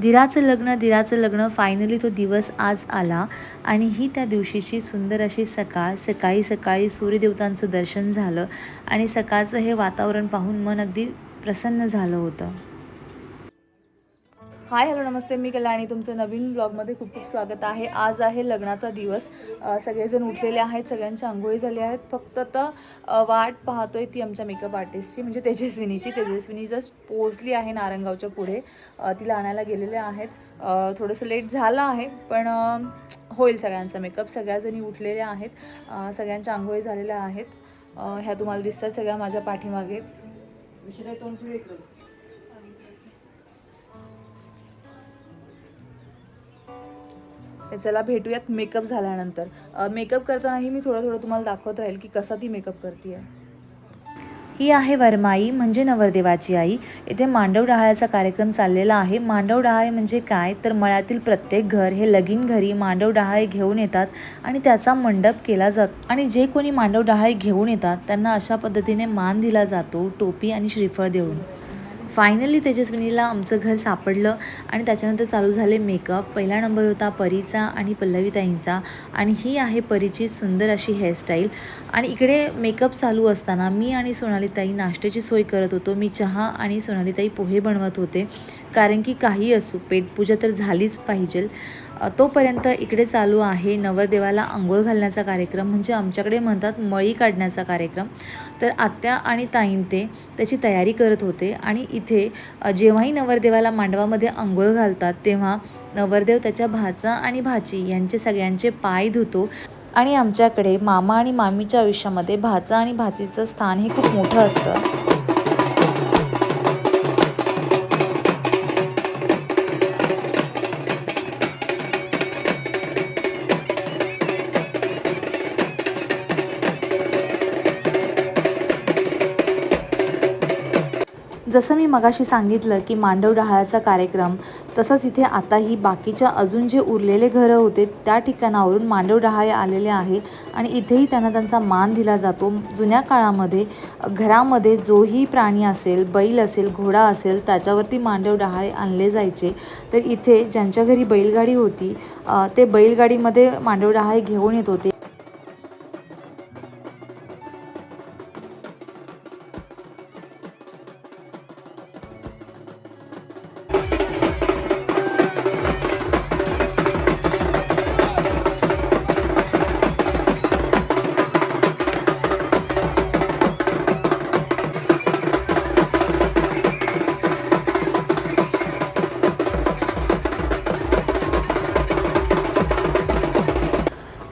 धीराचं लग्न फायनली तो दिवस आज आला आणि ही त्या दिवशीची सुंदर अशी सकाळ. सकाळी सूर्यदेवतांचं दर्शन झालं आणि सकाळचं हे वातावरण पाहून मन अगदी प्रसन्न झालं होतं. हाय हॅलो नमस्ते, मी कल्याणी. तुमचं नवीन ब्लॉगमध्ये खूप खूप स्वागत आहे. आज आहे लग्नाचा दिवस. सगळेजण उठलेले आहेत, सगळ्यांच्या आंघोळी झाली आहेत. फक्त आता वाट पाहतोय ती आमच्या मेकअप आर्टिस्टची म्हणजे तेजस्विनी जस्ट पोहोचली आहे नारंगावच्या पुढे. तिला आणायला गेलेले आहेत. थोडंसं लेट झालं आहे पण होईल सगळ्यांचा मेकअप. सगळ्याजणी उठलेल्या आहेत, सगळ्यांच्या आंघोळी झालेल्या आहेत. ह्या तुम्हाला दिसतात सगळ्या माझ्या पाठीमागे. चला भेटूयात मेकअप झाल्यानंतर. मेकअप करतानाही मी थोडं तुम्हाला दाखवत राहील की कसा ती मेकअप करते आहे. ही आहे वरमाई म्हणजे नवरदेवाची आई. इथे मांडव डहाळ्याचा कार्यक्रम चाललेला आहे. मांडव डहाळे म्हणजे काय तर मळ्यातील प्रत्येक घर हे लगीन घरी मांडव डहाळे घेऊन येतात आणि त्याचा मंडप केला जातो. आणि जे कोणी मांडव डहाळे घेऊन येतात त्यांना अशा पद्धतीने मान दिला जातो, टोपी आणि श्रीफळ देऊन. फायनली तेजस्विनीला आमचं घर सापडलं आणि त्याच्यानंतर चालू झाले मेकअप. पहिला नंबर होता परीचा आणि पल्लवीताईंचा आणि ही आहे परीची सुंदर अशी हेअरस्टाईल. आणि इकडे मेकअप चालू असताना मी आणि सोनालीताई नाश्त्याची सोय करत होतो. मी चहा आणि सोनालीताई पोहे बनवत होते, कारण की काही असो पेटपूजा तर झालीच पाहिजे. तोपर्यंत इकडे चालू आहे नवरदेवाला आंघोळ घालण्याचा कार्यक्रम, म्हणजे आमच्याकडे म्हणतात मळी काढण्याचा कार्यक्रम. तर आत्या आणि ताईन त्याची तयारी करत होते. आणि इथे जेव्हाही नवरदेवाला मांडवामध्ये आंघोळ घालतात तेव्हा नवरदेव त्याच्या भाचा आणि भाची यांचे सगळ्यांचे पाय धुतो. आणि आमच्याकडे मामा आणि मामीच्या आयुष्यामध्ये भाचा आणि भाचीचं स्थान हे खूप मोठं असतं. जसं मी मगाशी सांगितलं की मांडव डहाळ्याचा कार्यक्रम, तसंच इथे आताही बाकीच्या अजून जे उरलेले घरं होते त्या ठिकाणावरून मांडव डहाळे आलेले आहे आणि इथेही त्यांना त्यांचा मान दिला जातो. जुन्या काळामध्ये घरामध्ये जोही प्राणी असेल, बैल असेल, घोडा असेल, त्याच्यावरती मांडव डहाळे आणले जायचे. तर इथे ज्यांच्या घरी बैलगाडी होती ते बैलगाडीमध्ये मांडव डहाळे घेऊन येत होते.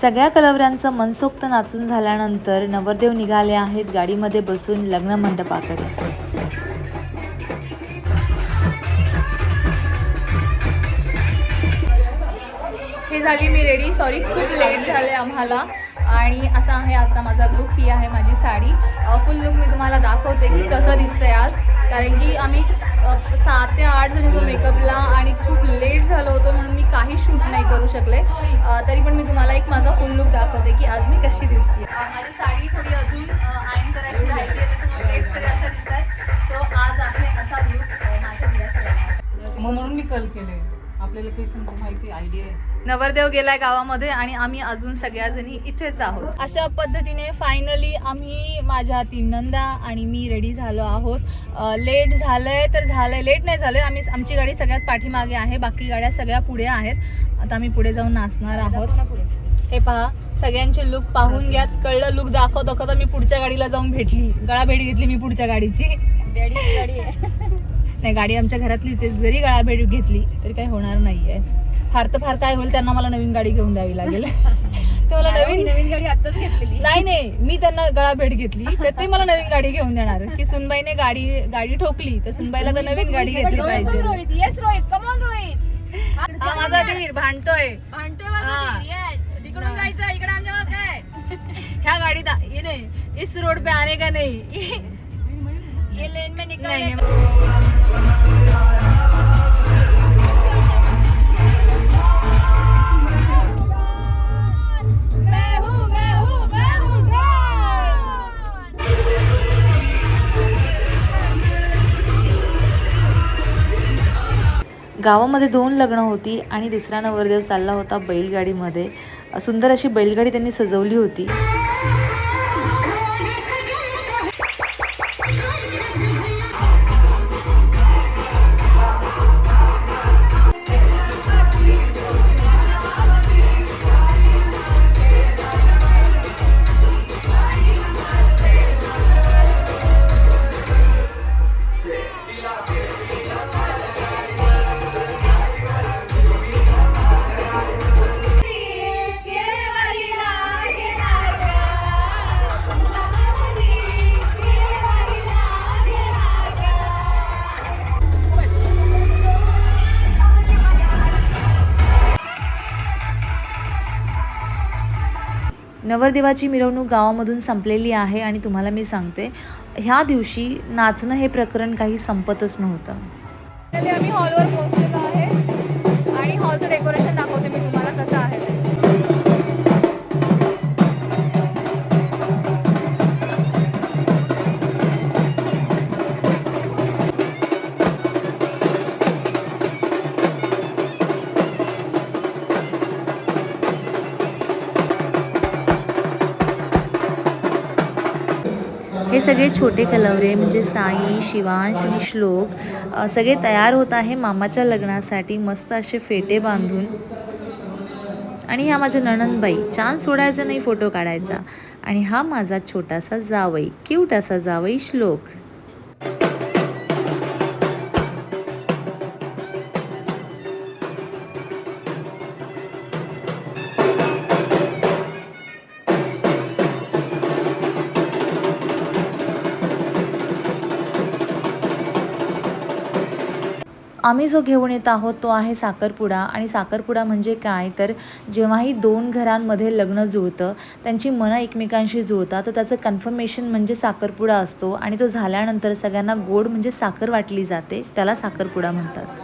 सगळ्या कलवऱ्यांचं मनसोक्त नाचून झाल्यानंतर नवरदेव निघाले आहेत गाडीमध्ये बसून लग्न मंडपाकडे. हे झाली मी रेडी. सॉरी खूप लेट झाले आम्हाला. आणि असा आहे आजचा माझा लुक. ही आहे माझी साडी. फुल लुक मी तुम्हाला दाखवते की कसं दिसतंय आज, कारण की आम्ही 7 ते 8 जण होतो मेकअपला आणि खूप लेट झालो होतो म्हणून मी काही शूट नाही करू शकले. तरी पण मी तुम्हाला एक माझा फुल लुक दाखवते की आज मी कशी दिसते. माझी साडी थोडी अजून आयन करायची राहिली आहे, त्याच्यामुळे प्लेट्स सगळ्या अशा दिसत आहेत. सो आज आहे असा लुक माझ्या दिराच्या लग्नाचा. म्हणून मी कल केले. आपल्याला काही माहिती आयडिया आहे. नवरदेव गेलाय गावामध्ये आणि आम्ही अजून सगळ्याजणी इथेच आहोत. अशा पद्धतीने फायनली आम्ही, माझ्या 3 नंदा आणि मी रेडी झालो आहोत. लेट झालंय तर झालंय, लेट नाही झालंय. आमची गाडी सगळ्यात पाठीमागे आहे, बाकी गाड्या सगळ्या पुढे आहेत. आता आम्ही पुढे जाऊन नाचणार आहोत. हे पहा, सगळ्यांचे लुक पाहून घ्या. कळलं लुक दाखवता मी पुढच्या गाडीला जाऊन भेटली, गळाभेट घेतली मी पुढच्या गाडीची. गाडी नाही, गाडी आमच्या घरातलीच आहे. जरी गळाभेट घेतली तरी काही होणार नाहीये. फार तर फार काय होईल, त्यांना मला नवीन गाडी घेऊन द्यावी लागेल. ते मला नवीन गाडी आताच घेतलेली नाही, मी त्यांना गळाभेट घेतली तर ते मला नवीन गाडी घेऊन देणार. की सुनबाईने गाडी ठोकली तर सुनबाईला तर नवीन गाडी घेतली पाहिजे. हा माझा धीर भांडतोय. ह्या गाडीत ये नाही, इस रोड पे आने का नहीं, ये लेन में निकलने. गावामध्ये 2 लग्न होती आणि दुसरा नवरदेव चालला होता बैलगाडीमध्ये. सुंदर अशी बैलगाडी त्यांनी सजवली होती. नवरदेवाची मिरवणूक गावामधून संपलेली आहे आणि तुम्हाला मी सांगते, ह्या दिवशी नाचणं हे प्रकरण काही संपतच नव्हतं. आम्ही हॉलवर पोहोचलेलो आहे आणि हॉलचं डेकोरेशन दाखवते मी तुम्हाला कसं आहे ते. हे सगळे छोटे कलवरे म्हणजे साई, शिवांश आणि श्लोक सगळे तयार होत आहे मामाच्या लग्नासाठी मस्त असे फेटे बांधून. आणि ह्या माझ्या नणंदबाई, चांद सोडायचा नाही फोटो काढायचा. आणि हा माझा छोटासा जावई, क्यूट असा जावई श्लोक. आम्ही जो घेऊन येत आहोत तो आहे साखरपुडा. आणि साखरपुडा म्हणजे काय तर जेव्हाही 2 घरांमध्ये लग्न जुळतं, त्यांची मनं एकमेकांशी जुळतात, तर त्याचं कन्फर्मेशन म्हणजे साखरपुडा असतो. आणि तो झाल्यानंतर सगळ्यांना गोड म्हणजे साखर वाटली जाते, त्याला साखरपुडा म्हणतात.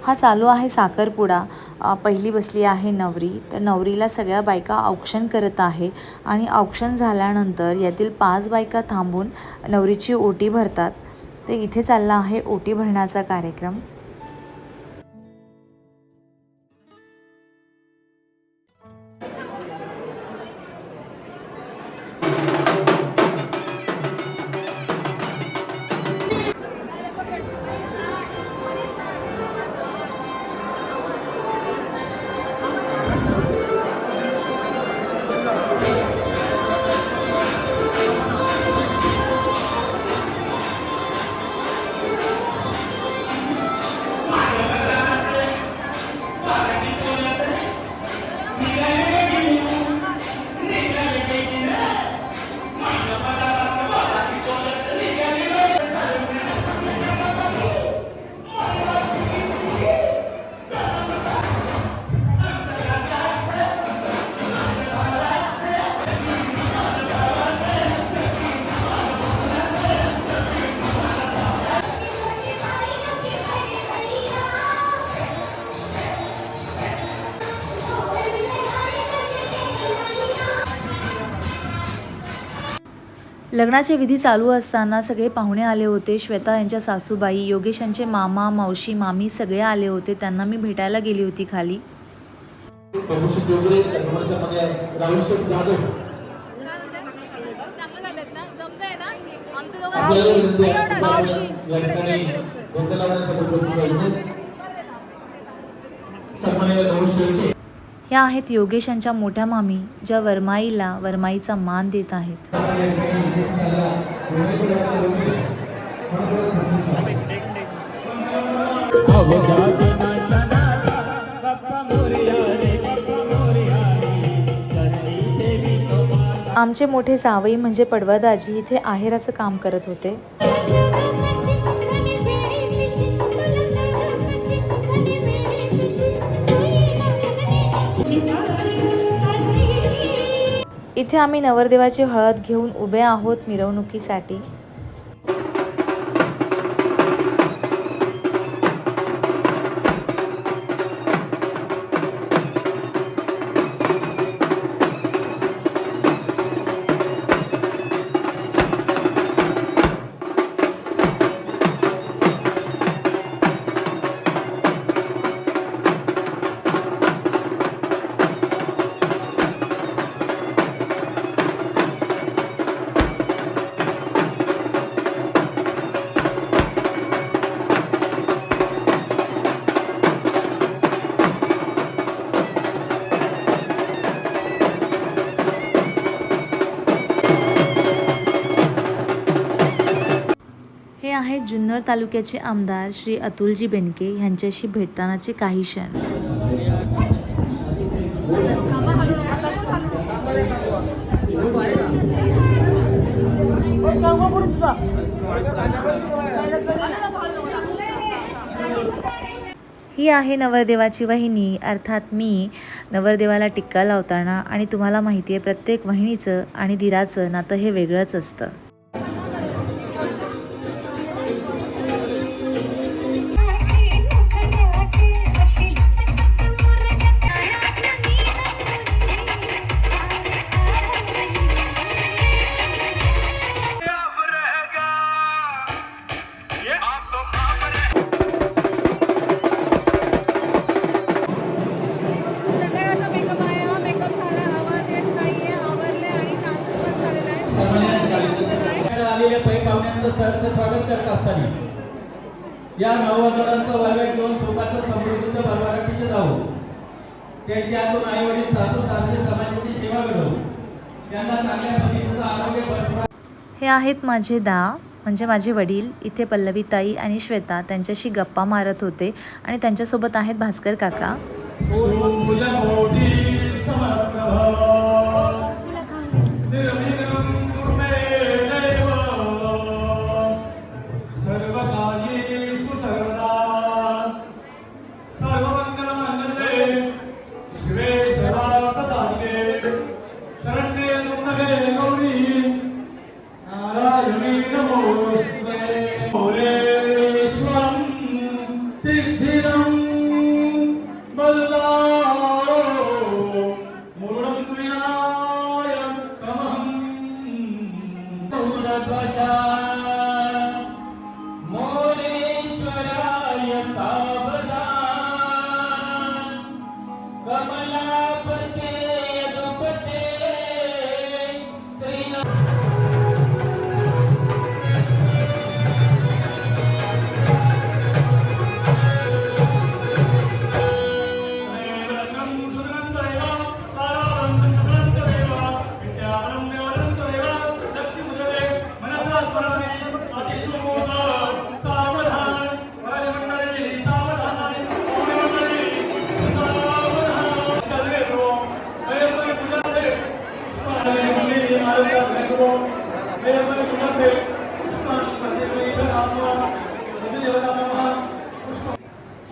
हा चालू आहे साखरपुडा. पहिली बसली आहे नवरी. तर नवरीला सगळ्या बायका औक्षण करत आहे आणि औक्षण झाल्यानंतर यातील 5 बायका थांबून नवरीची ओटी भरतात. तर इथे चालला आहे ओटी भरण्याचा कार्यक्रम. लग्नाचे विधी चालू असताना सगळे पाहुणे आले होते. श्वेता यांच्या सासूबाई, योगेश यांचे मामा, मावशी, मामी सगळे आले होते. त्यांना मी भेटायला गेली होती खाली. ह्या आहेत योगेश यांच्या मोठ्या मामी, ज्या वरमाईला वरमाईचा मान देत आहेत. आमचे मोठे जावई म्हणजे पडवळदाजी इथे आहेराचं काम करत होते. इथे आम्ही नवरदेवाची हळद घेऊन उभे आहोत मिरवणुकीसाठी. हे आहेत जुन्नर तालुक्याचे आमदार श्री अतुलजी बेनके यांच्याशी भेटतानाचे काही क्षण. ही आहे नवरदेवाची वहिनी अर्थात मी नवरदेवाला टिक्का लावताना. आणि तुम्हाला माहिती आहे प्रत्येक वहिनीचं आणि दिराचं नातं हे वेगळंच असतं. पै पाहुण्यांचं सहर्ष स्वागत करत असताना या नववधूंचं वैभव घेऊन सुखाचं समृद्धीचं भरभराटीचं जाऊ. त्यांच्या हातून आई वडील सासू सासरे समाजाची सेवा घडवू. त्यांना चांगल्या पद्धतीचं आरोग्य भरपूर. हे आहेत माझे म्हणजे माझे वडील. इथे पल्लवीताई आणि श्वेता त्यांच्याशी गप्पा मारत होते. आणि त्यांच्यासोबत आहेत भास्कर काका.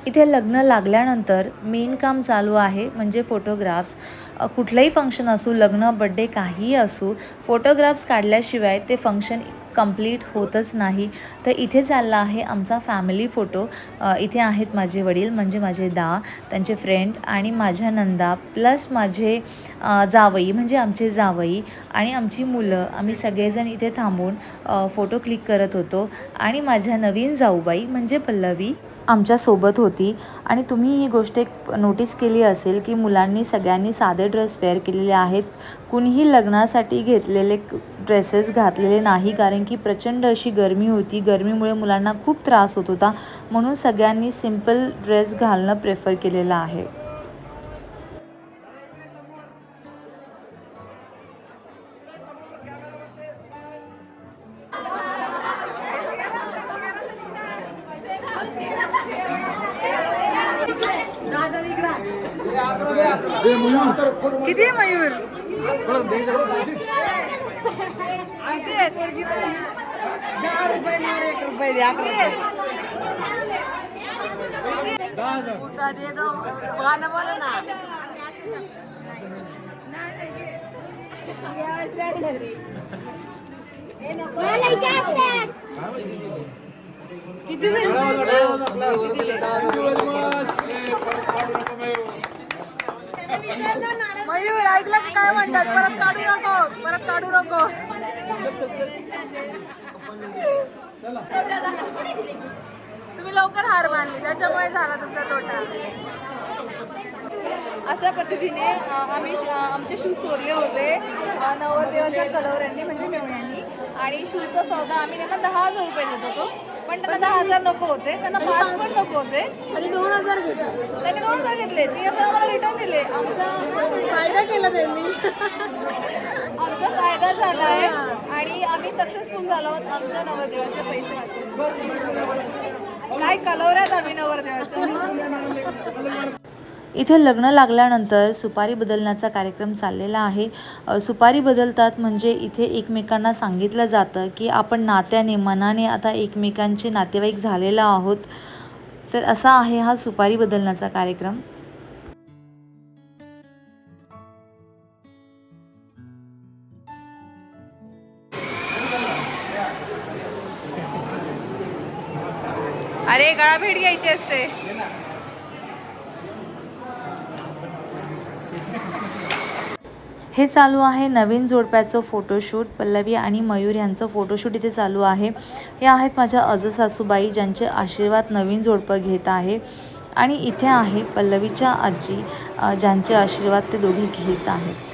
इथे लग्न लागल्यानंतर मेन काम चालू आहे म्हणजे फोटोग्राफ्स. कुठलंही फंक्शन असू, लग्न, बड्डे, काहीही असू, फोटोग्राफ्स काढल्याशिवाय ते फंक्शन कंप्लीट होतच नाही. तर इथे चालला आहे आमचा फॅमिली फोटो. इथे आहेत माझे वडील म्हणजे माझे त्यांचे फ्रेंड आणि माझ्या नंदा प्लस माझे जावई म्हणजे आमचे जावई आणि आमची मुलं. आम्ही सगळेजण इथे थांबून फोटो क्लिक करत होतो. आणि माझ्या नवीन जाऊबाई म्हणजे पल्लवी आमच्यासोबत होती. आणि तुम्ही ही गोष्ट एक नोटीस केली असेल की मुलांनी सगळ्यांनी साधे ड्रेस वेअर केलेले आहेत. कुणीही लग्नासाठी घेतलेले ड्रेसेस घातलेले नाही, कारण की प्रचंड अशी गरमी होती. गरमीमुळे मुलांना खूप त्रास होत होता, म्हणून सगळ्यांनी सिम्पल ड्रेस घालणं प्रेफर केलेलं आहे. किती आहे मयूर? आहेत? मयूर ऐकलं की काय म्हणतात? परत काढू नको, परत काढू नको. तुम्ही लवकर हार मानली त्याच्यामुळे झाला तुमचा तोटा. अशा पद्धतीने आमचे शूज चोरले होते नवरदेवाच्या कलवऱ्यांनी म्हणजे मेवण्यांनी. आणि शूजचा सौदा आम्ही त्यांना 10,000 रुपये देत होतो, पण त्यांना 10,000 नको होते, त्यांना 5 पण नको होते आणि 2,000 घेतले. त्यांनी 2,000 घेतले, 3,000 आम्हाला रिटर्न दिले. आमचा फायदा केला त्यांनी. आमचा फायदा झाला आहे आणि आम्ही सक्सेसफुल झालो आहोत आमच्या नवरदेवाचे पैसे वाचवून. काय कलवऱ्यात आम्ही नवरदेवाच्या. इथे लग्न लागल्यानंतर सुपारी बदलण्याचा कार्यक्रम चाललेला आहे. सुपारी बदलतात म्हणजे इथे एकमेकांना सांगितलं जातं की आपण नात्याने मनाने आता एकमेकांचे नातेवाईक झालेला आहोत. तर असा आहे हा सुपारी बदलण्याचा कार्यक्रम. अरे गळा भेट घ्यायची असते. हे चालू आहे नवीन जोडप्याचं फोटोशूट. पल्लवी आणि मयूर यांचं फोटोशूट इथे चालू आहे. हे आहेत माझ्या आजसासूबाई ज्यांचे आशीर्वाद नवीन जोडपं घेत आहे. आणि इथे आहे पल्लवीच्या आजी ज्यांचे आशीर्वाद ते दोघे घेत आहेत.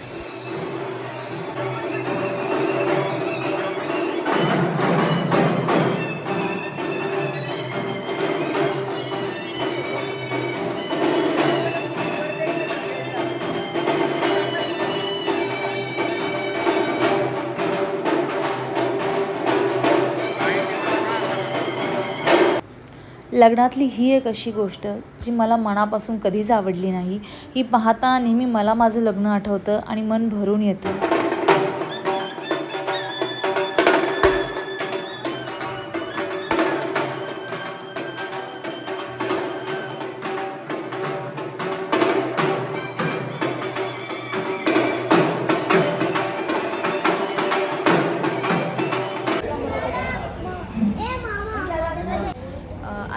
लग्नातली ही एक अशी गोष्ट जी मला मनापासून कधीच आवडली नाही. ही पाहताना नेहमी मला माझं लग्न आठवतं आणि मन भरून येतं.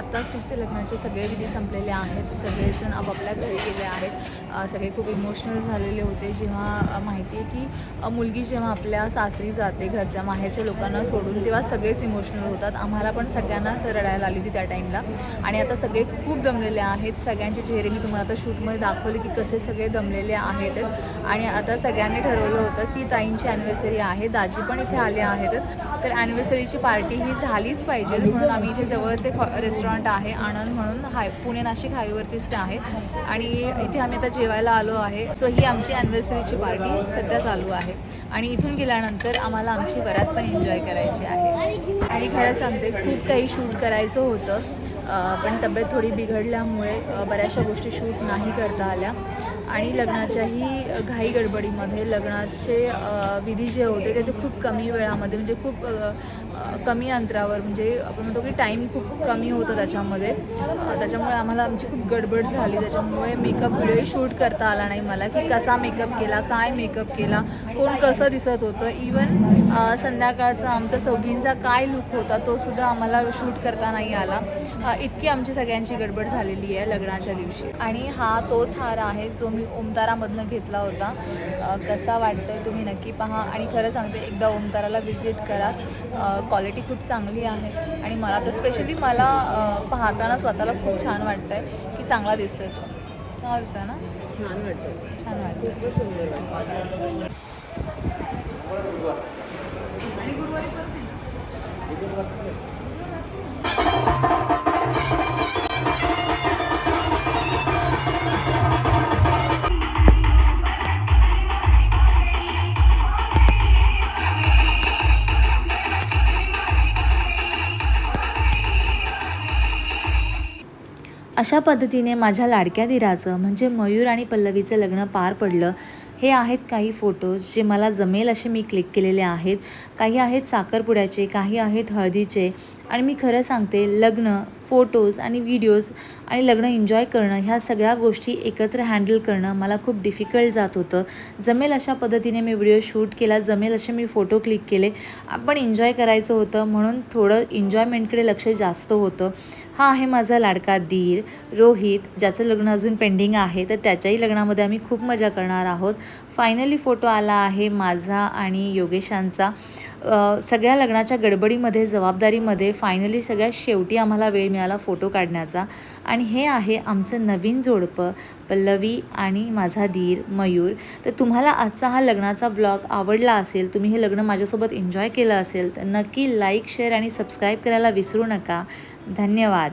आत्ताच नुकते लग्नाचे सगळे विधी संपलेले आहेत. सगळेजण आपापल्या घरी गेले आहेत. सगळे खूप इमोशनल झालेले होते जेव्हा माहिती आहे की मुलगी जेव्हा आपल्या सासरी जाते घरच्या माहेरच्या लोकांना सोडून, तेव्हा सगळेच इमोशनल होतात. आम्हाला पण सगळ्यांनाच रडायला आली होती त्या टाईमला. आणि आता सगळे खूप दमलेले आहेत. सगळ्यांचे चेहरे मी तुम्हाला आता शूटमध्ये दाखवले की कसे सगळे दमलेले आहेत. आणि आता सगळ्यांनी ठरवलं होतं की ताईंची ॲनिव्हर्सरी आहे, दाजी पण इथे आले आहेत, तर ॲनिव्हर्सरीची पार्टी ही झालीच पाहिजे. म्हणून आम्ही इथे जवळच एक रेस्टॉरंट आहे आनंद म्हणून, पुणे नाशिक हायवेवरतीच ते आहे. आणि इथे आम्ही आता जेवायला आलो आहे. सो ही आमची ॲनिव्हर्सरीची पार्टी सध्या चालू आहे. आणि इथून गेल्यानंतर आम्हाला आमची वरात पण एन्जॉय करायची आहे. आणि खरं सांगते खूप काही शूट करायचं होतं, पण तब्येत थोडी बिघडल्यामुळे बऱ्याचशा गोष्टी शूट नाही करता आल्या. आणि लग्नाच्याही घाई गडबडीमध्ये लग्नाचे विधी जे होते ते खूप कमी वेळामध्ये म्हणजे खूप कमी अंतरावर, म्हणजे आपण म्हणतो की टाईम खूप कमी होतं त्याच्यामध्ये. त्याच्यामुळे आम्हाला आमची खूप गडबड झाली. त्याच्यामुळे मेकअप व्हिडिओही शूट करता आला नाही मला, की कसा मेकअप केला, काय मेकअप केला, कोण कसं दिसत होतं. इवन संध्याकाळचा आमचा चौघींचा काय लुक होता तोसुद्धा आम्हाला शूट करता नाही आला. इतकी आमची सगळ्यांची गडबड झालेली आहे लग्नाच्या दिवशी. आणि हा तोच हार आहे जो मी ओमतारामधनं घेतला होता. कसा वाटतोय तुम्ही नक्की पहा. आणि खरं सांगते एकदा ओमताराला व्हिजिट करा. क्वालिटी खूप चांगली आहे. आणि मला तर स्पेशली मला पाहताना स्वतःला खूप छान वाटतं आहे की चांगला दिसतोय तो. चांगला दिसतोय ना? छान वाटतं. अशा पद्धतीने माझ्या लाडक्या दिराचं म्हणजे मयूर आणि पल्लवीचं लग्न पार पडलं. हे आहेत काही फोटोज जे मला जमेल असे मी क्लिक केलेले आहेत. काही आहेत साखरपुड्याचे, काही आहेत हळदीचे. आणि मी खरं सांगते, लग्न, फोटोज आणि व्हिडिओज आणि लग्न एन्जॉय करणं ह्या सगळ्या गोष्टी एकत्र हँडल करणं मला खूप डिफिकल्ट जात होतं. जमेल अशा पद्धतीने मी व्हिडिओ शूट केला, जमेल असे मी फोटो क्लिक केले. आपण एन्जॉय करायचं होतं म्हणून थोडं एन्जॉयमेंटकडे लक्ष जास्त होतं. हा आहे माझा लाडका दीर रोहित, ज्याचं लग्न अजून पेंडिंग आहे, तर त्याच्याही लग्नामध्ये आम्ही खूप मजा करणार आहोत. फायनली फोटो आला आहे माझा आणि योगेशांचा. सगळ्या लग्नाच्या गडबडीमध्ये, जबाबदारीमध्ये फायनली सगळ्यात शेवटी आम्हाला वेळ मिळाला फोटो काढण्याचा. आणि हे आहे आमचं नवीन जोडपं, पल्लवी आणि माझा धीर मयूर. तर तुम्हाला आजचा हा लग्नाचा व्लॉग आवडला असेल, तुम्ही हे लग्न माझ्यासोबत एन्जॉय केलं असेल, तर नक्की लाईक, शेअर आणि सबस्क्राईब करायला विसरू नका. धन्यवाद.